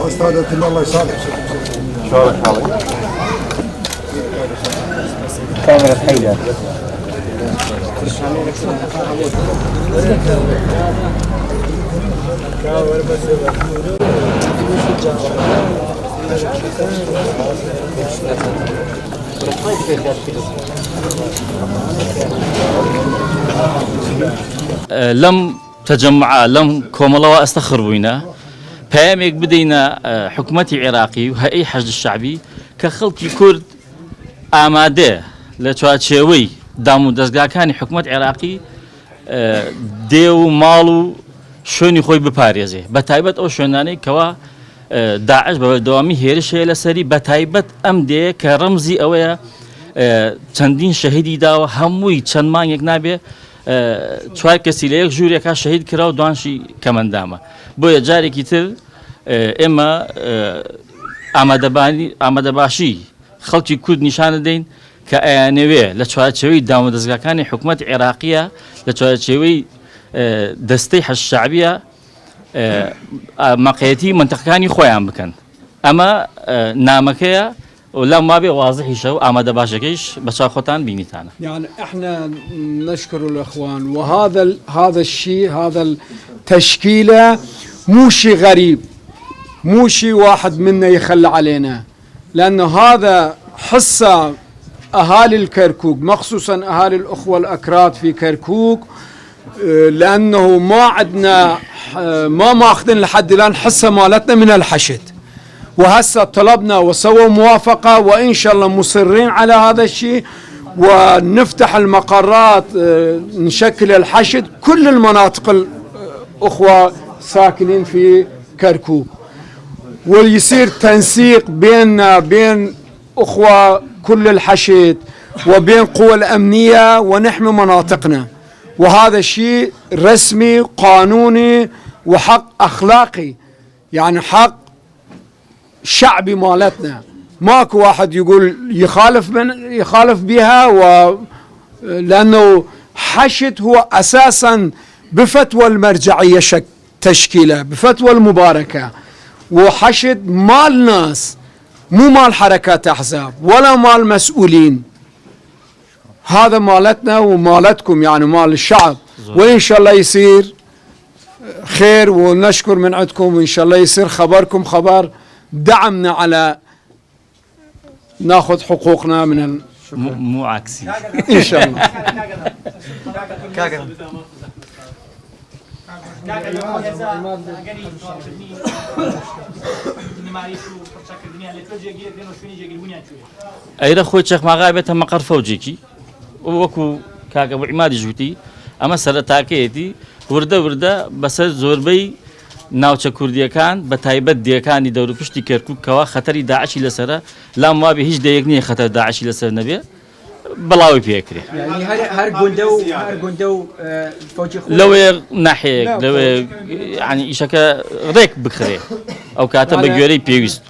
استاذ الله يسامحك. شلونك حالك؟ كاميرا حيدر. لم تجمع لم كوملا استخر بينا بامك بدينا حكومتي عراقي وهي حشد الشعبي كخلقي كرد آماده لتواتشوي دامو دزگا كان حكومت عراقي ديو مالو شوني خوي بباريزه بتايبت او شوناني كوا داعش بدوامي هيرش لسري بتايبت ام دي كرمزي اويا چندین شهیدی دا و هموی چند مانگ نابه چوار کسی لیک جوری که شهید کرد و دانشی کمندامه باید جاری کیتر اما آماده باشی خلطی کود نشان دین که آنوی لچوارچوی دامدزگاکانی حکومت عراقیه لچوارچوی دسته الشعبیه مقیتی منطقانی خویان بکن اما نامکه ولا ما بي واضح يشو آماده باشكيش بس خوتان بينيتانا. يعني احنا نشكر الاخوان هذا الشيء هذا التشكيله مو شيء غريب مو شيء واحد منا يخلى علينا لانه هذا حصه اهالي الكركوك مخصوصا اهالي الاخوه الاكراد في كركوك لانه ما عندنا ما ماخذين لحد الان حصه مالتنا من الحشد وهسه طلبنا وسووا موافقة وإن شاء الله مصرين على هذا الشيء ونفتح المقرات نشكل الحشد كل المناطق الأخوة ساكنين في كركوك ويصير تنسيق بيننا بين أخوة كل الحشد وبين قوى الأمنية ونحمي مناطقنا وهذا شيء رسمي قانوني وحق أخلاقي يعني حق شعبي مالتنا ماكو واحد يقول يخالف بها لأنه حشد هو أساسا بفتوى المرجعية تشكيله بفتوى المباركة وحشد مال ناس مو مال حركات أحزاب ولا مال مسؤولين هذا مالتنا ومالتكم يعني مال الشعب وإن شاء الله يصير خير ونشكر من عندكم وإن شاء الله يصير خبركم خبر دعمنا على ناخذ حقوقنا من مو عكسي ان شاء الله ايضا خوي شيخ ما غايبه مقر فوجيكي وكو كاكا ابو عماد جوتي اما سرتاكيتي ورده بس زوربي ناوچە کوردیەکان بە تایبەت دیەکانی دەوروپشتی کەرکووک کەوا خەتەری داعشی لەسرە لام وابێ هیچ دەیەک نییە خەتەر داعشی لەسەر نەبێ بەڵاوی پێکرێ لەوێ ناحەیەک لەوێ ینی ئیشەکە ڕێک بکرێ ئەو کاتە بە گوێرەی پێویست